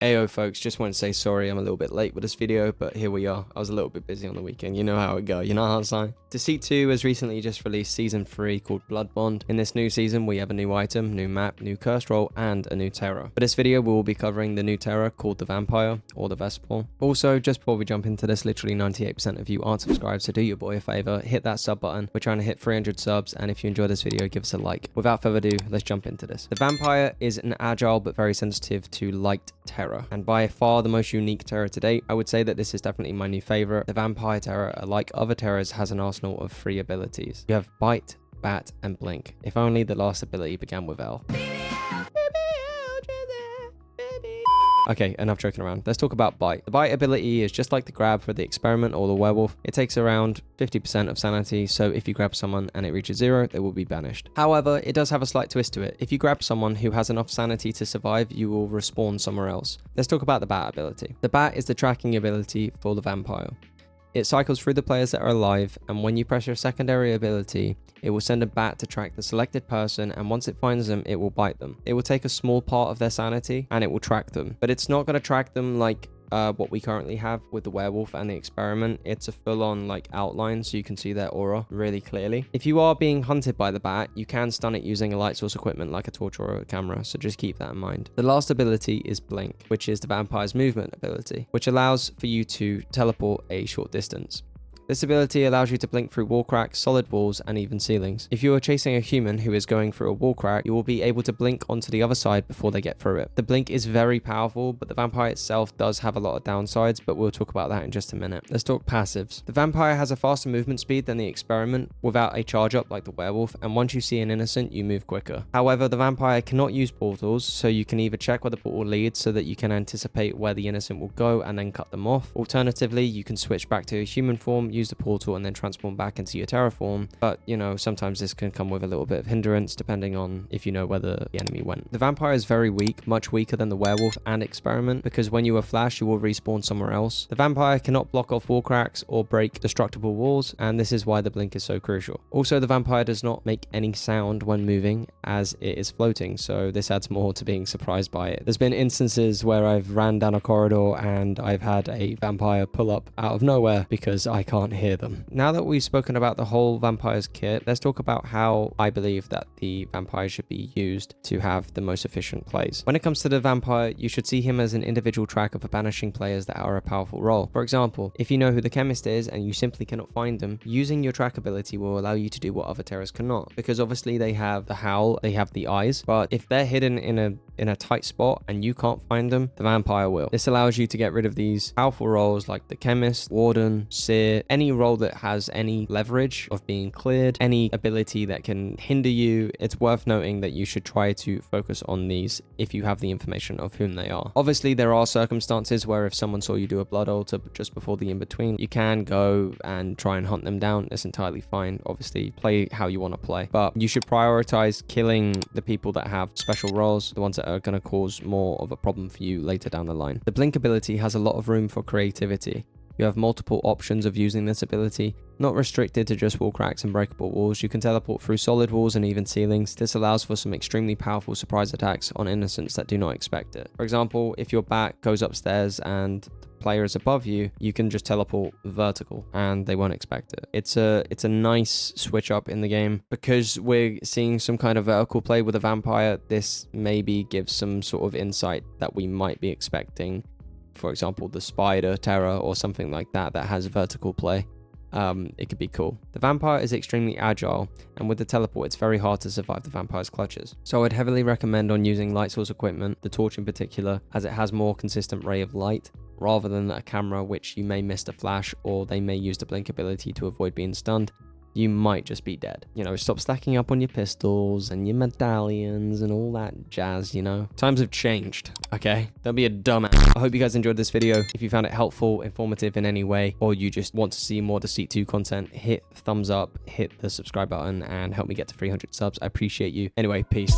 Ayo folks, just want to say sorry I'm a little bit late with this video, but here we are. I was a little bit busy on the weekend, you know how it go, you know how it's like. Deceit 2 has recently just released season 3 called Blood Bond. In this new season we have a new item, new map, new curse roll, and a new terror. For this video we will be covering the new terror called the Vampire, or the Vespal. Also, just before we jump into this, literally 98% of you aren't subscribed, so do your boy a favor, hit that sub button. We're trying to hit 300 subs, and if you enjoy this video, give us a like. Without further ado, let's jump into this. The Vampire is an agile but very sensitive to light terror, and by far the most unique terror to date. I would say that this is definitely my new favorite. The Vampire terror, like other terrors, has an arsenal of 3 abilities. You have Bite, Bat, and Blink. If only the last ability began with L. Okay, enough joking around. Let's talk about Bite. The Bite ability is just like the grab for the experiment or the werewolf. It takes around 50% of sanity, so if you grab someone and it reaches 0, they will be banished. However, it does have a slight twist to it. If you grab someone who has enough sanity to survive, you will respawn somewhere else. Let's talk about the Bat ability. The Bat is the tracking ability for the Vampire. It cycles through the players that are alive, and when you press your secondary ability, it will send a bat to track the selected person, and once it finds them, it will bite them. It will take a small part of their sanity, and it will track them. But it's not going to track them like what we currently have with the werewolf and the experiment. It's a full-on like outline, so you can see their aura really clearly. If you are being hunted by the bat, you can stun it using a light source equipment like a torch or a camera, so just keep that in mind. The last ability is Blink, which is the vampire's movement ability, which allows for you to teleport a short distance. This ability allows you to blink through wall cracks, solid walls, and even ceilings. If you are chasing a human who is going through a wall crack, you will be able to blink onto the other side before they get through it. The blink is very powerful, but the vampire itself does have a lot of downsides, but we'll talk about that in just a minute. Let's talk passives. The vampire has a faster movement speed than the experiment without a charge up like the werewolf, and once you see an innocent, you move quicker. However, the vampire cannot use portals, so you can either check where the portal leads so that you can anticipate where the innocent will go and then cut them off. Alternatively, you can switch back to a human form, use the portal, and then transform back into your terror form. But you know, sometimes this can come with a little bit of hindrance depending on if you know where the enemy went. The vampire is very weak, much weaker than the werewolf and experiment, because when you are flashed, you will respawn somewhere else. The vampire cannot block off wall cracks or break destructible walls, and this is why the blink is so crucial. Also, the vampire does not make any sound when moving, as it is floating, so this adds more to being surprised by it. There's been instances where I've ran down a corridor and I've had a vampire pull up out of nowhere because I can't hear them. Now that we've spoken about the whole vampire's kit, let's talk about how I believe that the vampire should be used to have the most efficient plays. When it comes to the vampire, you should see him as an individual tracker for banishing players that are a powerful role. For example, if you know who the chemist is and you simply cannot find them, using your track ability will allow you to do what other terrors cannot, because obviously they have the howl, they have the eyes, but if they're hidden in a tight spot and you can't find them, the vampire will. This allows you to get rid of these powerful roles like the chemist, warden, seer, any role that has any leverage of being cleared, any ability that can hinder you. It's worth noting that you should try to focus on these if you have the information of whom they are. Obviously, there are circumstances where if someone saw you do a blood altar just before the in-between, you can go and try and hunt them down. It's entirely fine. Obviously, play how you want to play, but you should prioritize killing the people that have special roles, the ones that are going to cause more of a problem for you later down the line. The blink ability has a lot of room for creativity. You have multiple options of using this ability, not restricted to just wall cracks and breakable walls. You can teleport through solid walls and even ceilings. This allows for some extremely powerful surprise attacks on innocents that do not expect it. For example, if your bat goes upstairs and the player is above you, you can just teleport vertical and they won't expect it. It's a nice switch up in the game. Because we're seeing some kind of vertical play with a vampire, this maybe gives some sort of insight that we might be expecting. For example, the spider terror or something like that has vertical play. It could be cool. The vampire is extremely agile, and with the teleport it's very hard to survive the vampire's clutches. So I'd heavily recommend on using light source equipment, the torch in particular, as it has more consistent ray of light, rather than a camera which you may miss the flash, or they may use the blink ability to avoid being stunned. You might just be dead. You know, stop stacking up on your pistols and your medallions and all that jazz, you know. Times have changed, okay? Don't be a dumbass. I hope you guys enjoyed this video. If you found it helpful, informative in any way, or you just want to see more Deceit 2 content, hit thumbs up, hit the subscribe button, and help me get to 300 subs. I appreciate you. Anyway, peace.